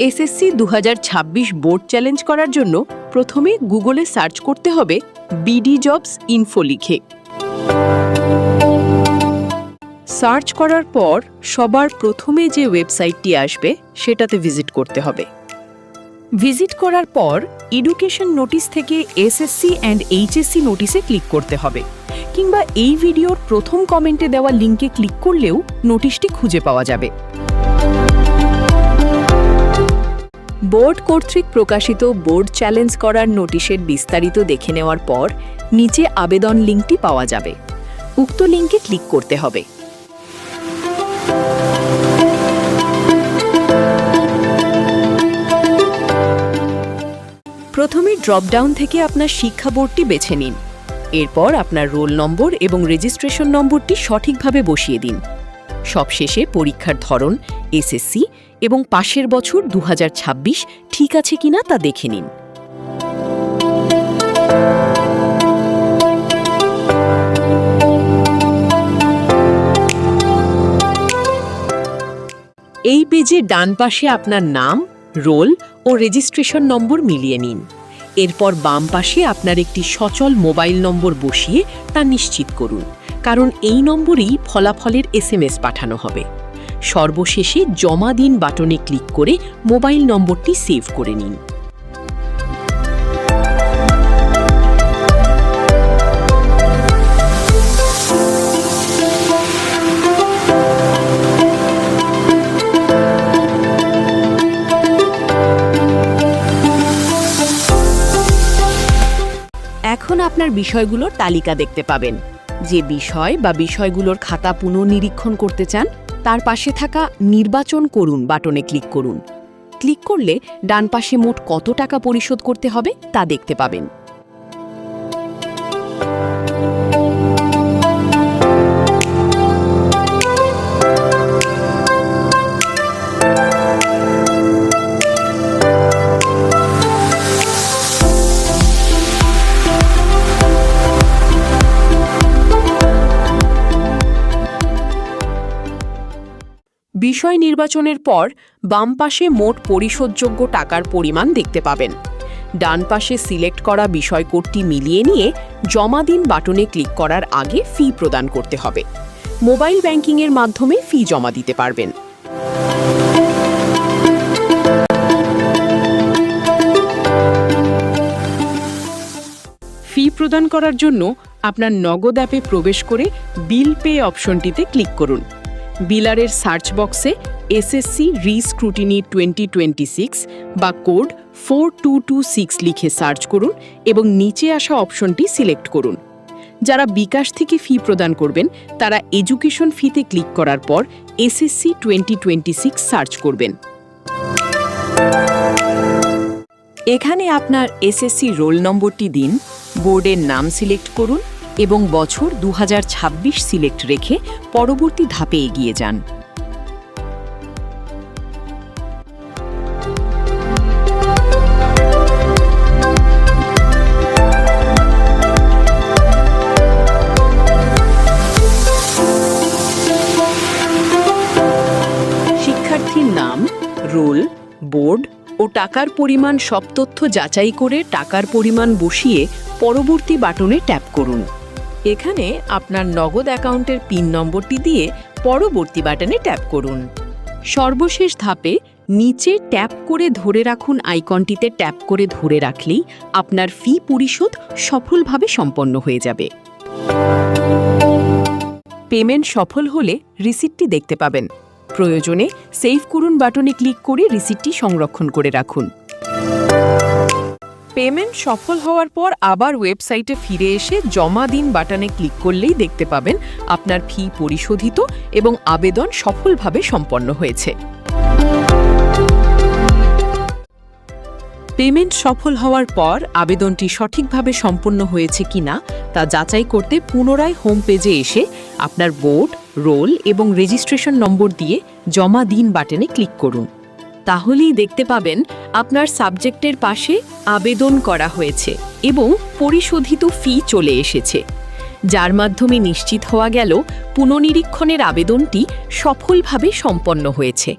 SSC 2026 board challenge করার জন্য প্রথমে গুগলে সার্চ করতে হবে বিডি জবস ইনফো লিখে। সার্চ করার পর সবার প্রথমে যে ওয়েবসাইটটি আসবে সেটাতে ভিজিট করতে হবে। ভিজিট করার পর এডুকেশন নোটিশ থেকে এসএসসি অ্যান্ড এইচএসসি নোটিশে ক্লিক করতে হবে, কিংবা এই ভিডিওর প্রথম কমেন্টে দেওয়া লিঙ্কে ক্লিক করলেও নোটিশটি খুঁজে পাওয়া যাবে। বোর্ড কর্তৃক প্রকাশিত বোর্ড চ্যালেঞ্জ করার নোটিশের বিস্তারিত দেখে নেওয়ার পর নিচে আবেদন লিঙ্কটি পাওয়া যাবে। উক্ত লিঙ্কে ক্লিক করতে হবে। প্রথমে ড্রপডাউন থেকে আপনার শিক্ষা বোর্ডটি বেছে নিন। এরপর আপনার রোল নম্বর এবং রেজিস্ট্রেশন নম্বরটি সঠিকভাবে বসিয়ে দিন। সবশেষে পরীক্ষার ধরন, এসএসসি এবং পাশের বছর 2026 ঠিক আছে কিনা তা দেখে নিন। এই পেজে ডান পাশে আপনার নাম, রোল ও রেজিস্ট্রেশন নম্বর মিলিয়ে নিন। এরপর বাম পাশে আপনার একটি সচল মোবাইল নম্বর বসিয়ে তা নিশ্চিত করুন, কারণ এই নম্বরেই ফলাফলের এসএমএস পাঠানো হবে। সর্বশেষে জমা দিন বাটনে ক্লিক করে মোবাইল নম্বরটি সেভ করে নিন। এখন আপনার বিষয়গুলোর তালিকা দেখতে পাবেন। যে বিষয় বা বিষয়গুলোর খাতা পুনর্নিরীক্ষণ করতে চান তার পাশে থাকা নির্বাচন করুন বাটনে ক্লিক করুন। ক্লিক করলে ডান পাশে মোট কত টাকা পরিশোধ করতে হবে তা দেখতে পাবেন। বিষয় নির্বাচনের পর বাম পাশে মোট পরিশোধযোগ্য টাকার পরিমাণ দেখতে পাবেন। ডান পাশে সিলেক্ট করা বিষয় কোডটি মিলিয়ে নিয়ে জমা দিন বাটনে ক্লিক করার আগে ফি প্রদান করতে হবে। মোবাইল ব্যাংকিংয়ের মাধ্যমে ফি জমা দিতে পারবেন। ফি প্রদান করার জন্য আপনার নগদ অ্যাপে প্রবেশ করে বিল পে অপশনটিতে ক্লিক করুন। বিলারের সার্চ বক্সে এসএসসি রি-স্ক্রুটিনি 2026 বা কোড 4226 লিখে সার্চ করুন এবং নিচে আসা অপশনটি সিলেক্ট করুন। যারা বিকাশ থেকে ফি প্রদান করবেন তারা এডুকেশন ফিতে ক্লিক করার পর এসএসসি 2026 সার্চ করবেন। এখানে আপনার এসএসসি রোল নম্বরটি দিন, বোর্ডের নাম সিলেক্ট করুন এবং বছর 2026 সিলেক্ট রেখে পরবর্তী ধাপে এগিয়ে যান। শিক্ষার্থীর নাম, রোল, বোর্ড ও টাকার পরিমাণ সব তথ্য যাচাই করে টাকার পরিমাণ বসিয়ে পরবর্তী বাটনে ট্যাপ করুন। এখানে আপনার নগদ অ্যাকাউন্টের পিন নম্বরটি দিয়ে পরবর্তী বাটনে ট্যাপ করুন। সর্বশেষ ধাপে নিচে ট্যাপ করে ধরে রাখুন আইকনটিতে ট্যাপ করে ধরে রাখলেই আপনার ফি পরিশোধ সফলভাবে সম্পন্ন হয়ে যাবে। পেমেন্ট সফল হলে রিসিপ্টটি দেখতে পাবেন। প্রয়োজনে সেভ করুন বাটনে ক্লিক করে রিসিপ্টটি সংরক্ষণ করে রাখুন। পেমেন্ট সফল হওয়ার পর আবার ওয়েবসাইটে ফিরে এসে জমা দিন বাটনে ক্লিক করলেই দেখতে পাবেন আপনার ফি পরিশোধিত এবং আবেদন সফলভাবে সম্পন্ন হয়েছে। পেমেন্ট সফল হওয়ার পর আবেদনটি সঠিকভাবে সম্পন্ন হয়েছে কিনা তা যাচাই করতে পুনরায় হোম পেজে এসে আপনার বোর্ড, রোল এবং রেজিস্ট্রেশন নম্বর দিয়ে জমা দিন বাটনে ক্লিক করুন। তাহলেই দেখতে পাবেন আপনার সাবজেক্টের পাশে আবেদন করা হয়েছে এবং পরিশোধিত ফি চলে এসেছে, যার মাধ্যমে নিশ্চিত হওয়া গেল পুনর্নিরীক্ষণের আবেদনটি সফলভাবে সম্পন্ন হয়েছে।